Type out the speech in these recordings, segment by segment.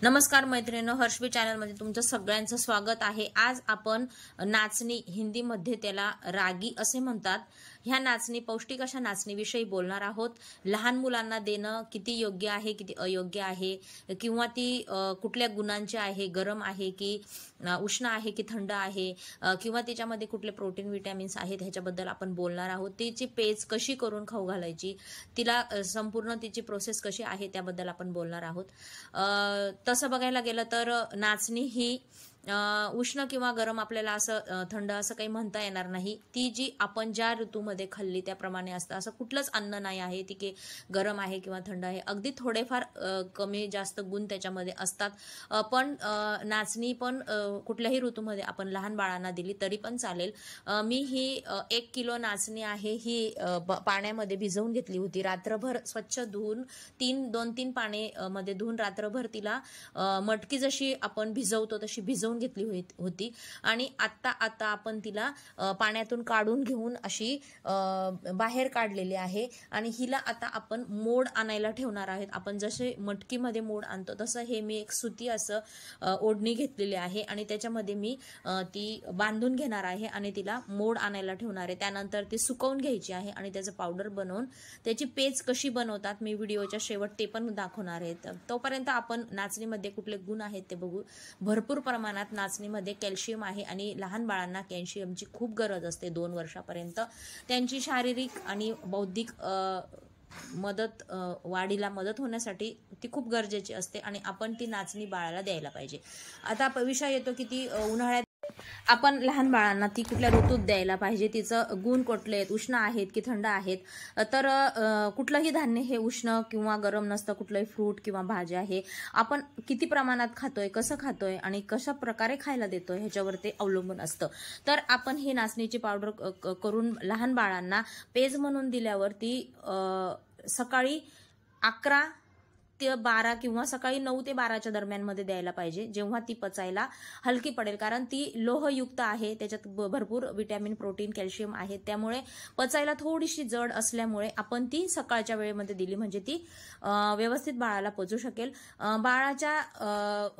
नमस्कार मैत्रिणींनो, हर्षवी चॅनल मध्ये तुमचं सगळ्यांचं स्वागत आहे। आज आपण नाचणी, हिंदीमध्ये त्याला रागी असे म्हणतात, ह्या नाचणी, पौष्टिक अशा नाचणीविषयी बोलणार आहोत। लहान मुलांना देणं किती योग्य आहे, किती अयोग्य आहे, किंवा ती कुठल्या गुणांची आहे, गरम आहे की उष्ण आहे की थंड आहे, किंवा त्याच्यामध्ये कुठले प्रोटीन विटॅमिन्स आहेत ह्याच्याबद्दल आपण बोलणार आहोत। तिची पेज कशी करून खाऊ घालायची, तिला संपूर्ण तिची प्रोसेस कशी आहे त्याबद्दल आपण बोलणार आहोत। तसं बघायला गेलं तर नाचणी ही उष्ण किंवा गरम, आपल्याला असं थंड असं काही म्हणता येणार नाही। ती जी आपण ज्या ऋतूमध्ये खाल्ली त्याप्रमाणे असतं। असं कुठलंच अन्न नाही आहे ती की गरम आहे किंवा थंड आहे, अगदी थोडेफार कमी जास्त गुण त्याच्यामध्ये असतात। पण नाचणी पण कुठल्याही ऋतूमध्ये आपण लहान बाळांना दिली तरी पण चालेल। मी ही 1 किलो नाचणी आहे ही पाण्यामध्ये भिजवून घेतली होती, रात्रभर स्वच्छ धुवून 2-3 पाणी मध्ये धुवून रात्रभर तिला मटकी जशी आपण भिजवतो तशी भिजवून घेतली होती। आणि आता आपण तिला पाण्यातून काढून घेऊन अशी बाहेर काढलेली आहे। आणि हिला आता आपण मोड आणायला ठेवणार आहेत। आपण जसे मटकीमध्ये मोड आणतो तसं हे मी एक सुती असं ओढणी घेतलेली आहे आणि त्याच्यामध्ये मी ती बांधून घेणार आहे आणि तिला मोड आणायला ठेवणार आहे। त्यानंतर ती सुकवून घ्यायची आहे आणि त्याचं पावडर बनवून त्याची पेज कशी बनवतात मी व्हिडिओच्या शेवट ते पण दाखवणार आहे। तोपर्यंत आपण नाचणीमध्ये कुठले गुण आहेत ते बघू। भरपूर प्रमाणात नाचणीमध्ये कॅल्शियम आहे आणि लहान बाळांना कॅल्शियमची खूप गरज असते। 2 वर्षापर्यंत त्यांची शारीरिक आणि बौद्धिक वाढीला मदत होण्यासाठी ती खूप गरजेची असते आणि आपण ती नाचणी बाळाला द्यायला पाहिजे। आता विषय येतो की ती उन्हाळ्यात आपण लहान बाळांना ती कुठल्या ऋतूत द्यायला पाहिजे, तिचं गुण कुठले आहेत, उष्ण आहेत की थंड आहेत। तर कुठलंही धान्य हे उष्ण किंवा गरम नसतं, कुठलंही फ्रूट किंवा भाज्या हे आपण किती प्रमाणात खातोय, कसं खातोय आणि कशा प्रकारे खायला देतोय ह्याच्यावर ते अवलंबून असतं। तर आपण ही नाचणीची पावडर करून लहान बाळांना पेज म्हणून दिल्यावर ती सकाळी 11 ते 12 किंवा सकाळी 9 ते 12च्या दरम्यान मध्ये द्यायला पाहिजे, जेव्हा ती पचायला हलकी पडेल। कारण ती लोहयुक्त आहे, त्याच्यात भरपूर विटॅमिन, प्रोटीन, कॅल्शियम आहे, त्यामुळे पचायला थोडीशी जड असल्यामुळे आपण ती सकाळच्या वेळेमध्ये दिली म्हणजे ती व्यवस्थित बाळाला पचू शकेल। बाळाच्या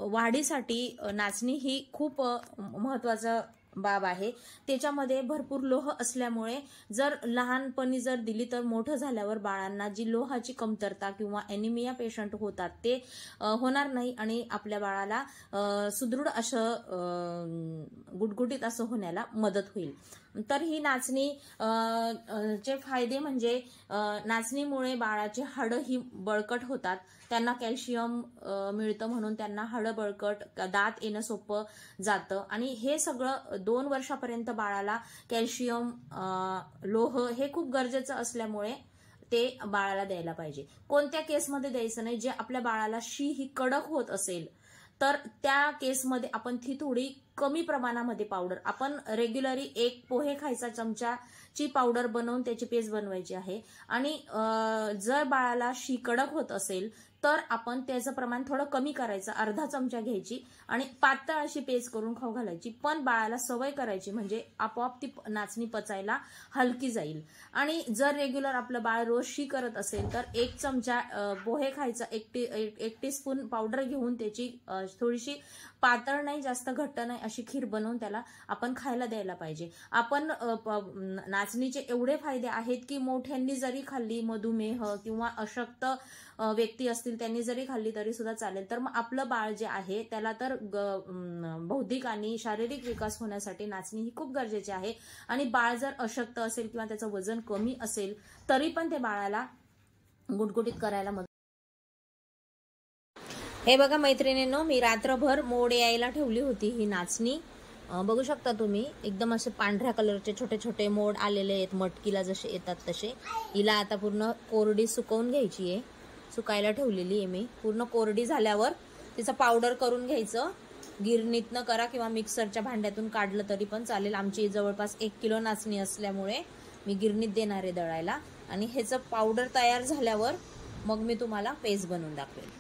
वाढीसाठी नाचणी ही खूप महत्त्वाचं बाब आहे। त्याच्यामध्ये भरपूर लोह असल्यामुळे जर लहानपणी जर दिली तर मोठं झाल्यावर बाळांना जी लोहाची कमतरता किंवा एनिमिया पेशंट होतात ते होणार नाही आणि आपल्या बाळाला सुदृढ असं गुटगुटीत असं होण्याला मदत होईल। तर ही नाचणी चे फायदे म्हणजे नाचणीमुळे बाळाची हाडं ही बळकट होतात, त्यांना कॅल्शियम मिळतं म्हणून त्यांना हाडं बळकट, दात येणं सोपं जातं। आणि हे सगळं 2 वर्षापर्यंत बाळाला कॅल्शियम, लोह हे खूप गरजेचं असल्यामुळे ते बाळाला द्यायला पाहिजे। कोणत्या केसमध्ये द्यायचं नाही, जे आपल्या बाळाला शी ही कडक होत असेल तर त्या केसमध्ये आपण ती थोडी कमी प्रमाणामध्ये पावडर, आपण रेग्युलरी 1 पोहे खायचा चमचाची पावडर बनवून त्याची पेस्ट बनवायची आहे। आणि जर बाळाला शी कडक होत असेल तर आपण त्याचं प्रमाण थोडं कमी करायचं, अर्धा चमचा घ्यायची आणि पातळ अशी पेस्ट करून खाऊ घालायची। पण बाळाला सवय करायची म्हणजे आपोआप ती नाचणी पचायला हलकी जाईल। आणि जर रेग्युलर आपलं बाळ रोज शी करत असेल तर 1 चमचा पोहे खायचा, 1 टीस्पून पावडर घेऊन त्याची थोडीशी पातळ नाही जास्त घट्ट नाही अशी खीर बनवून त्याला आपण खायला द्यायला पाहिजे। आपण नाचणीचे एवढे फायदे आहेत की मोठ्यांनी जरी खाल्ली, मधुमेह किंवा अशक्त व्यक्ती असतील त्यांनी जरी खाल्ली तरी सुद्धा चालेल। तर मग आपलं बाळ जे आहे त्याला तर बौद्धिक आणि शारीरिक विकास होण्यासाठी नाचणी ही खूप गरजेची आहे। आणि बाळ जर अशक्त असेल किंवा त्याचं वजन कमी असेल तरी पण ते बाळाला गुटगुटीत करायला मदत। हे बघा मैत्रिणींनो, मी रात्रभर मोड यायला ठेवली होती ही नाचणी, बघू शकता तुम्ही, एकदम असे पांढऱ्या कलरचे छोटे छोटे मोड आलेले आहेत, मटकीला जसे येतात तसे। हिला आता पूर्ण कोरडी सुकवून घ्यायची आहे, सुकायला ठेवलेली आहे मी। पूर्ण कोरडी झाल्यावर तिचं पावडर करून घ्यायचं, गिरणीतनं करा किंवा मिक्सरच्या भांड्यातून काढलं तरी पण चालेल। आमची जवळपास 1 किलो नाचणी असल्यामुळे मी गिरणीत देणार आहे दळायला। आणि ह्याचं पावडर तयार झाल्यावर मग मी तुम्हाला पेस्ट बनवून दाखवेल।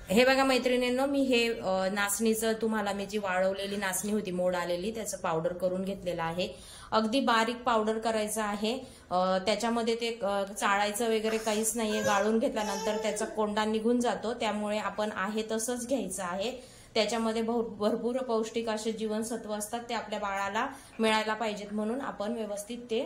हे बघा मैत्रिणींनो, मी हे नाचणीचं तुम्हाला मी जी वाळवलेली नाचणी होती मोड आलेली त्याचं पावडर करून घेतलेलं आहे. अगदी बारीक पावडर करायचं आहे. त्याच्यामध्ये ते चाळायचं वगैरे काहीच नाहीये. गाळून घेतल्यानंतर त्याचा कोंडा निघून जातो. त्यामुळे आपण आहे तसंच घ्यायचं आहे. त्याच्यामध्ये भरपूर पौष्टिक असे जीवनसत्व असतात, ते आपल्या बाळाला मिळायला पाहिजेत म्हणून आपण व्यवस्थित ते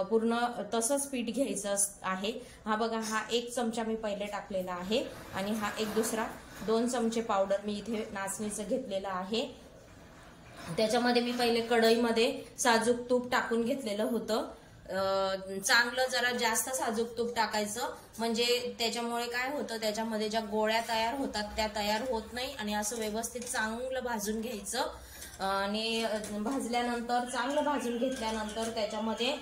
पूर्ण तसंच पीठ घ्यायचं आहे. हा बघा, हा 1 चमचा मी पहिले टाकलेला आहे आणि हा एक दुसरा 2 चमचे पावडर मी इथे नाचणीचं घेतलेलं आहे. त्याच्यामध्ये मी पहिले कढईमध्ये साजूक तूप टाकून घेतलेलं होतं. चांगलं जरा जास्त साजूक तूप टाकायचं, म्हणजे त्याच्यामुळे काय होतं, त्याच्यामध्ये ज्या गोळ्या तयार होतात त्या तयार होत नाही. आणि असं व्यवस्थित चांगलं भाजून घ्यायचं. आणि भाजल्यानंतर चांगलं भाजून घेतल्यानंतर त्याच्यामध्ये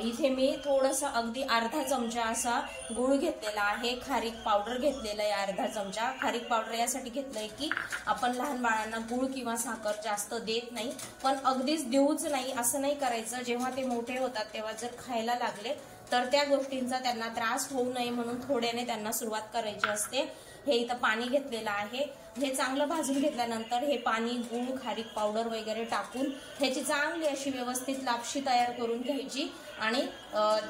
इथे मी थोडंसं अगदी अर्धा चमचा असा गूळ घेतलेला आहे. खारीक पावडर घेतलेला आहे अर्धा चमचा. खारीक पावडर यासाठी घेतलंय की आपण लहान बाळांना गूळ किंवा साखर जास्त देत नाही, पण अगदीच देऊच नाही असं नाही करायचं. जेव्हा ते मोठे होतात तेव्हा जर खायला लागले तर त्या गोष्टींचा त्यांना त्रास होऊ नये म्हणून थोड्याने त्यांना सुरुवात करायची असते. हे इथं पाणी घेतलेलं आहे. हे चांगलं भाजून घेतल्यानंतर हे पाणी, गूळ, खारीक पावडर वगैरे टाकून ह्याची चांगली अशी व्यवस्थित लापशी तयार करून घ्यायची आणि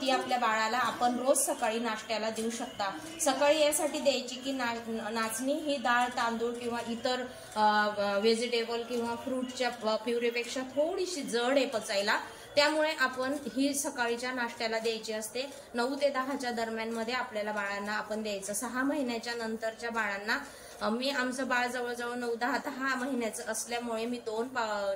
ती आपल्या बाळाला आपण रोज सकाळी नाश्त्याला देऊ शकता. सकाळी यासाठी द्यायची की नाचणी ही डाळ, तांदूळ किंवा इतर व्हेजिटेबल किंवा फ्रूटच्या प्युरीपेक्षा थोडीशी जड आहे पचायला. त्यामुळे आपण ही सकाळीच्या नाश्त्याला द्यायची असते. 9 ते 10च्या दरम्यान मध्ये आपल्याला बाळांना आपण द्यायचं. 6 महिन्याच्या नंतरच्या बाळांना मी आमचं बाळ जवळजवळ 9-10 महिन्याचं असल्यामुळे मी 2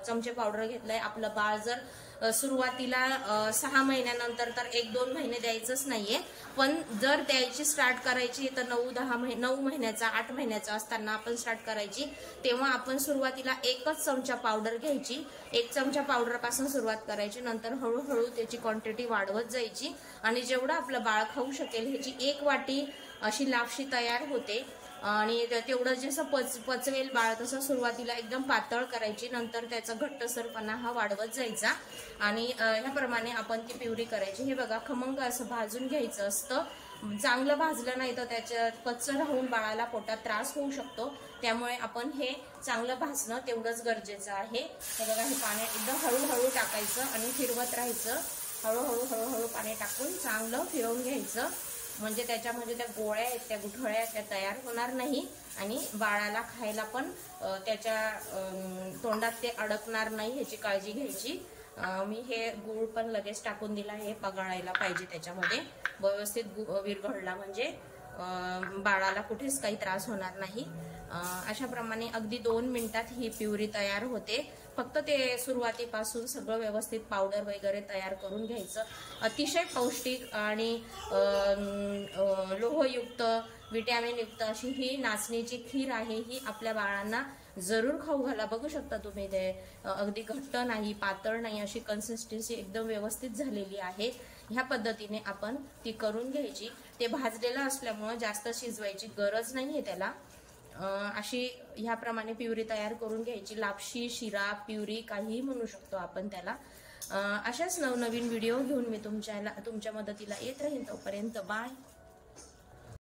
चमचे पावडर घेतलंय. आपलं बाळ जर सुरुवातीला 6 महिन्यानंतर तर 1-2 महिने द्यायचंच नाहीये, पण जर द्यायची स्टार्ट करायची तर 9 महिन्याचा 8 महिन्याचा असताना आपण स्टार्ट करायची. तेव्हा आपण सुरुवातीला 1च चमचा पावडर घ्यायची. 1 चमचा पावडर पासून सुरुवात करायची. नंतर हळूहळू त्याची क्वांटिटी वाढवत जायची आणि जेवढं आपलं बाळ खाऊ शकेल ह्याची 1 वाटी अशी लापशी तयार होते. आणि तेवढं जसं पचवेल बाळ तसं सुरुवातीला एकदम पातळ करायची. नंतर त्याचा घट्टसरपणा हा वाढवत जायचा आणि ह्याप्रमाणे आपण ती प्युरी करायची. हे बघा, खमंग असं भाजून घ्यायचं असतं. चांगलं भाजलं नाही तर त्याच्यात कच्च राहून बाळाला पोटात त्रास होऊ शकतो. त्यामुळे आपण हे चांगलं भाजणं तेवढंच गरजेचं आहे. हे बघा, हे पाण्यात एकदम हळूहळू टाकायचं आणि फिरवत राहायचं. हळूहळू पाणी टाकून चांगलं फिरवून घ्यायचं, म्हणजे त्याच्यामध्ये त्या गोळ्या आहेत, त्या गुठळ्या त्या तयार होणार नाही आणि बाळाला खायला पण त्याच्या तोंडात ते अडकणार नाही ह्याची काळजी घ्यायची. मी हे गूळ पण लगेच टाकून दिला. हे पगाळायला पाहिजे त्याच्यामध्ये, व्यवस्थित विरघळला म्हणजे बाळाला कुठेच काही त्रास होणार नाही. अशा प्रमाणे अगदी 2 मिनिटात ही प्युरी तयार होते. फक्त ते सुरुवातीपासून सगळं व्यवस्थित पावडर वगैरे तयार करून घ्यायचं. अतिशय पौष्टिक आणि लोहयुक्त, विटॅमिन युक्त अशी ही नाचणीची खीर आहे. ही आपल्या बाळांना जरूर खाऊ घाला. बघू शकता तुम्ही, ते अगदी घट्ट नाही, पातळ नाही, अशी कन्सिस्टन्सी एकदम व्यवस्थित झालेली आहे. ह्या पद्धतीने आपण ती करून घ्यायची. ते भाजलेलं असल्यामुळे जास्त शिजवायची गरज नाहीये त्याला. अशी ह्याप्रमाणे प्युरी तयार करून घ्यायची. लापशी, शिरा, प्युरी काहीही म्हणू शकतो आपण त्याला. अशाच नवनवीन व्हिडिओ घेऊन मी तुमच्या मदतीला येत राहील. तोपर्यंत बाय.